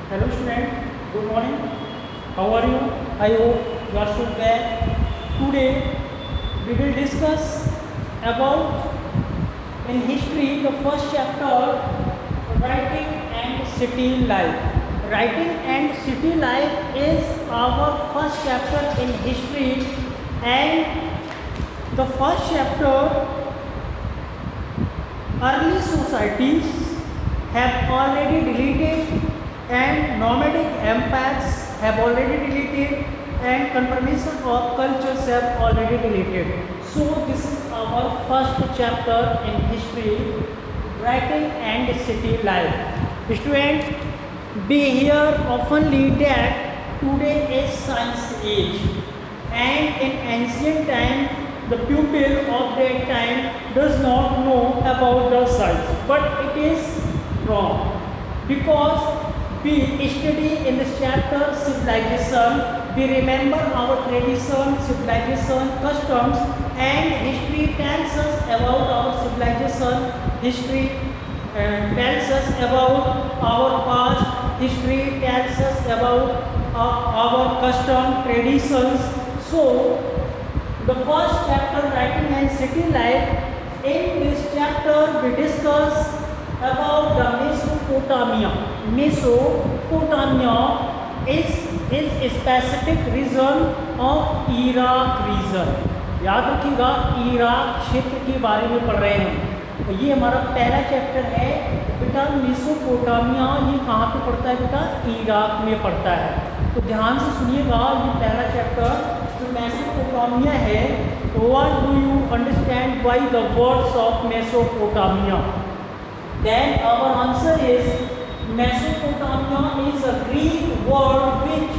Hello student, good morning. How are you? I hope you are so well. Today we will discuss about in history the first chapter writing and city life. Writing and city life is our first chapter in history, and the first chapter early societies have already deleted and nomadic empires have already deleted and confirmation of cultures have already deleted. So this is our first chapter in history, writing and city life. Student, be here oftenly that today is science age, and in ancient time the pupil of that time does not know about the science, but it is wrong, because we study in this chapter civilization, we remember our tradition, civilization, customs, and history tells us about our civilization, history tells us about our past, history tells us about our custom, traditions. So the first chapter, writing and city life, in this chapter we discuss about the Mesopotamia. Mesopotamia is a specific region of Iraq region. याद रखिएगा, Iraq क्षेत्र के बारे में पढ़ रहे हैं। तो ये हमारा पहला चैप्टर है बेटा। मेसोपोटामिया ये कहाँ पे पड़ता है बेटा? इराक में पड़ता है। तो ध्यान से सुनिएगा, ये पहला चैप्टर जो मेसोपोटामिया है, what do you understand by the words of Mesopotamia? Then our answer is Mesopotamia is a Greek word which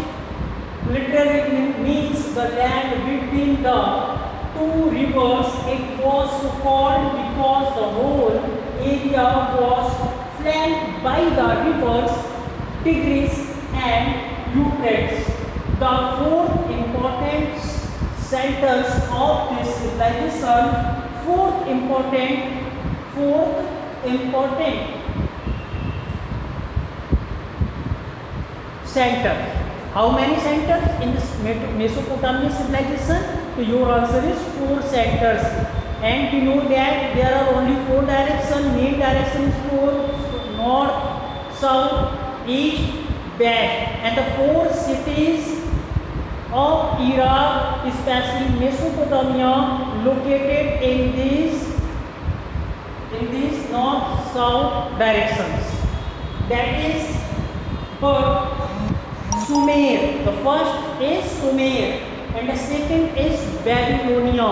literally means the land between the two rivers. It was so called because the whole area was flanked by the rivers Tigris and Euphrates. The four important centers of this civilization, fourth important center. How many centers in this Mesopotamian civilization? So your answer is 4 centers, and we know that there are only 4 directions. Main direction is 4: north, south, east, west, and the 4 cities of Iraq, especially Mesopotamia, located in these north-south directions. That is Sumer. The first is Sumer, and the second is Babylonia.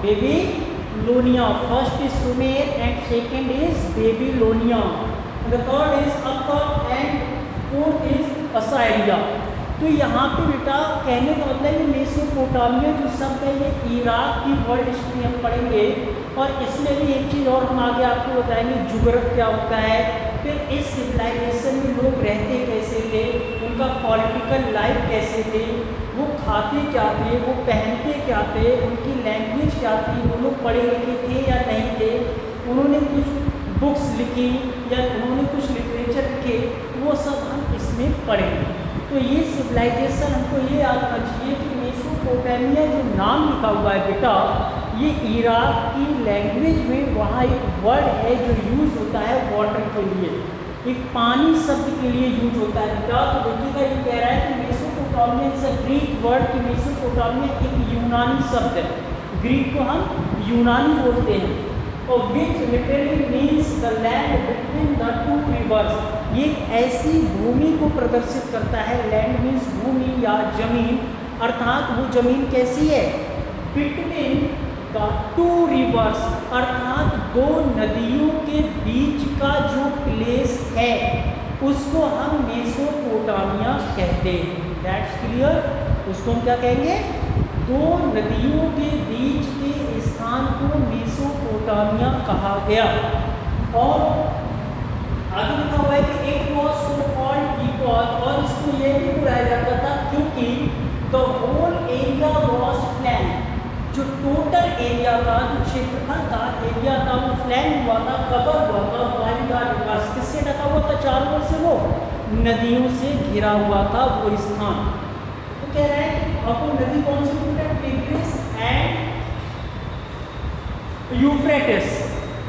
Babylonia. First is Sumer and second is Babylonia. And the third is Akkad and fourth is Assyria. तो यहाँ पे बेटा कहने का मतलब है Mesopotamia जो शब्द है ये इराक की वर्ल्ड हिस्ट्री हम पढ़ेंगे, और इसमें भी एक चीज़ और हम आगे आपको बताएंगे, जुगरफ क्या होता है, फिर इस सिविलाइजेशन में लोग रहते कैसे थे, उनका पॉलिटिकल लाइफ कैसे थे, वो खाते क्या थे, वो पहनते क्या थे, उनकी लैंग्वेज क्या थी, वो लोग पढ़े लिखे थे या नहीं थे, उन्होंने कुछ बुक्स लिखी या उन्होंने कुछ लिटरेचर लिखे, वो सब हम इसमें पढ़ेंगे। तो ये सिविलाइजेशन हमको ये याद रखना चाहिए कि मेसोपोटामिया जो नाम लिखा हुआ है बेटा, ये इराक की लैंग्वेज में वहाँ एक वर्ड है जो यूज़ होता है वाटर के लिए, एक पानी शब्द के लिए यूज होता है बेटा। तो देखिएगा ये कह रहा है कि Mesopotamia is a Greek word, कि मेसोपोटामिया एक यूनानी शब्द है, ग्रीक को हम यूनानी बोलते हैं, और विच literally means the land between the two reverse. ये एक ऐसी भूमि को प्रदर्शित करता है, लैंड मीन्स भूमि या जमीन, अर्थात वो जमीन कैसी है? बिटवीन द टू रिवर्स, अर्थात 2 नदियों के बीच का जो प्लेस है उसको हम मेसोपोटामिया कहते हैं। That's clear? उसको हम क्या कहेंगे? 2 नदियों के बीच के स्थान को मेसोपोटामिया कहा गया। और आगे लिखा हुआ है कि it was so called because, और इसको ये भी बुलाया जाता था क्योंकि the whole area was flank, जो टोटल एरिया का जो क्षेत्रफल था, एरिया था, वो फ्लैंक हुआ था, कवर हुआ था बाय द रिवर्स। किससे ढका हुआ था चारों ओर से? वो नदियों से घिरा हुआ था वो स्थान। तो कह रहा है कि आपको नदी कौन सी बोलता है? Tigris and Euphrates.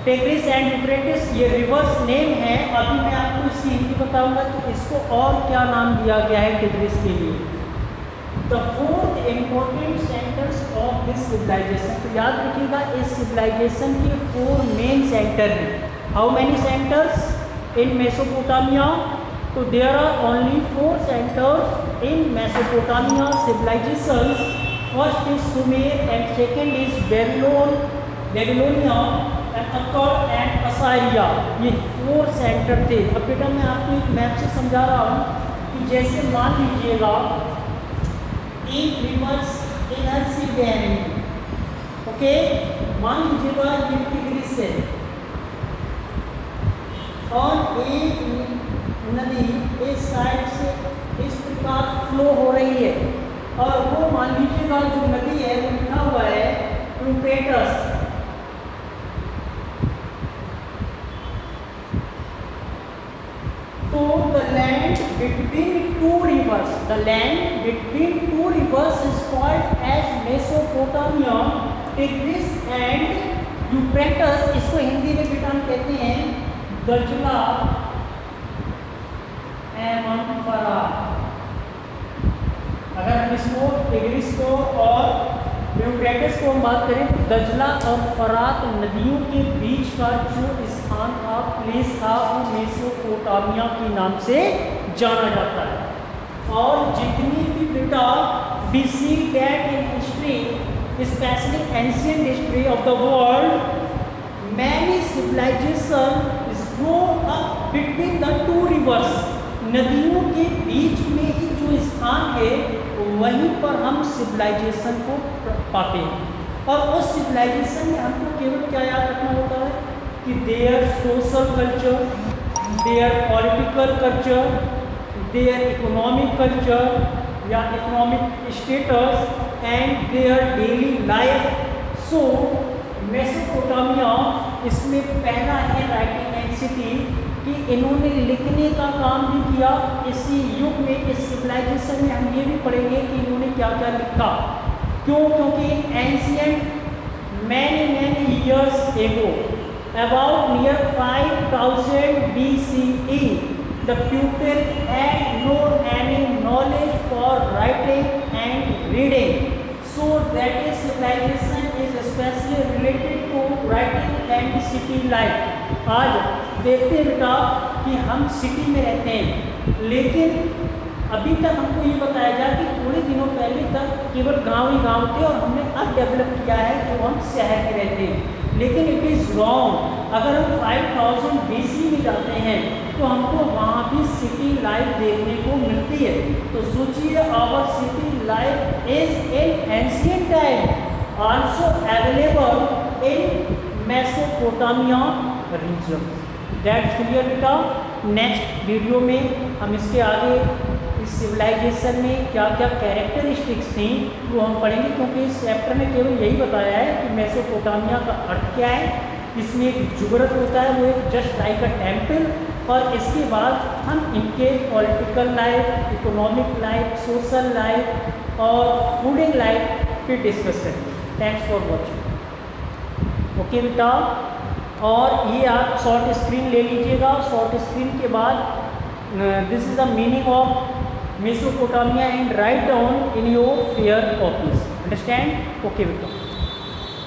Tigris and Euphrates ये रिवर्स नेम है। अभी मैं आपको इसकी हिंदी बताऊंगा कि इसको और क्या नाम दिया गया है टिग्रिस के लिए। The fourth important centres of this civilisation, तो याद रखिएगा इस सिविलाइजेशन के 4 मेन सेंटर हैं। How many centres in Mesopotamia? तो there are only 4 centres in Mesopotamia civilisation. First is Sumer and second is Babylonia and Akkad and Assyria. ये 4 centre थे। अब बेटा मैं आपको एक मैप से समझा रहा हूँ कि जैसे मान लीजिएगा एक रिवर्स इधर से बह रही है, ओके, मान लीजिएगा ये टिग्रिस है और एक नदी इस साइड से इस प्रकार फ्लो हो रही है और वो मान लीजिएगा जो नदी है वो लिखा हुआ है यूफ्रेटिस। तो the land between two rivers is called as Mesopotamia, Tigris and Euphrates। इसको हिंदी में बेटा हम कहते हैं दजला एवं फरात। अगर हम इसको टिग्रिस को और यूफ्रेटिस को हम बात करें तो दजला और फरात नदियों के बीच का जो स्थान था, प्लेस था, वो मेसोपोटामिया के नाम से जाना जाता है। और जितनी भी बेटा we see that in history, especially ancient history of the world, many civilization is grown up between the 2 rivers। नदियों के बीच में ही जो स्थान है वहीं पर हम सिविलाइजेशन को पाते हैं। और उस सिविलाइजेशन में हमको केवल क्या याद रखना होता है कि their social culture, their political culture, their economic culture या economic status and their daily life. So Mesopotamia इसमें पहला है राइटिंग एंसिटी कि इन्होंने लिखने का काम भी किया। इसी युग में इस सिविलाइजेशन में हम ये भी पढ़ेंगे कि इन्होंने क्या क्या लिखा। क्यों? क्योंकि many many years ago, about near 5000 BCE, the people had no any knowledge for writing and reading, so that is civilization is especially related to writing and city life। आज देखते हैं बेटा कि हम सिटी में रहते हैं, लेकिन अभी तक हमको ये बताया जाए कि थोड़े दिनों पहले तक केवल गांव ही गांव थे और हमने अब डेवलप किया है कि हम शहर में रहते हैं। लेकिन इट इज़ रॉन्ग। अगर हम 5000 BC में जाते हैं तो हमको वहाँ भी सिटी लाइफ देखने को मिलती है। तो सोचिए our city life is in ancient time also available in Mesopotamia region. That's clear बेटा। नेक्स्ट वीडियो में हम इसके आगे इस सिविलाइजेशन में क्या क्या कैरेक्टरिस्टिक्स थी वो हम पढ़ेंगे, क्योंकि इस चैप्टर में केवल यही बताया है कि मेसोपोटामिया का अर्थ क्या है। इसमें एक जुगरत होता है, वो एक जस्ट लाइक अ टेम्पल, और इसके बाद हम इनके political life, economic life, social life और फूडिंग लाइफ पे डिस्कस करेंगे। Thanks for watching. ओके बेटा, और ये आप शॉर्ट स्क्रीन ले लीजिएगा। शॉर्ट स्क्रीन के बाद this is the meaning of Mesopotamia and write down in your fair copies. Understand? Okay, बेटा।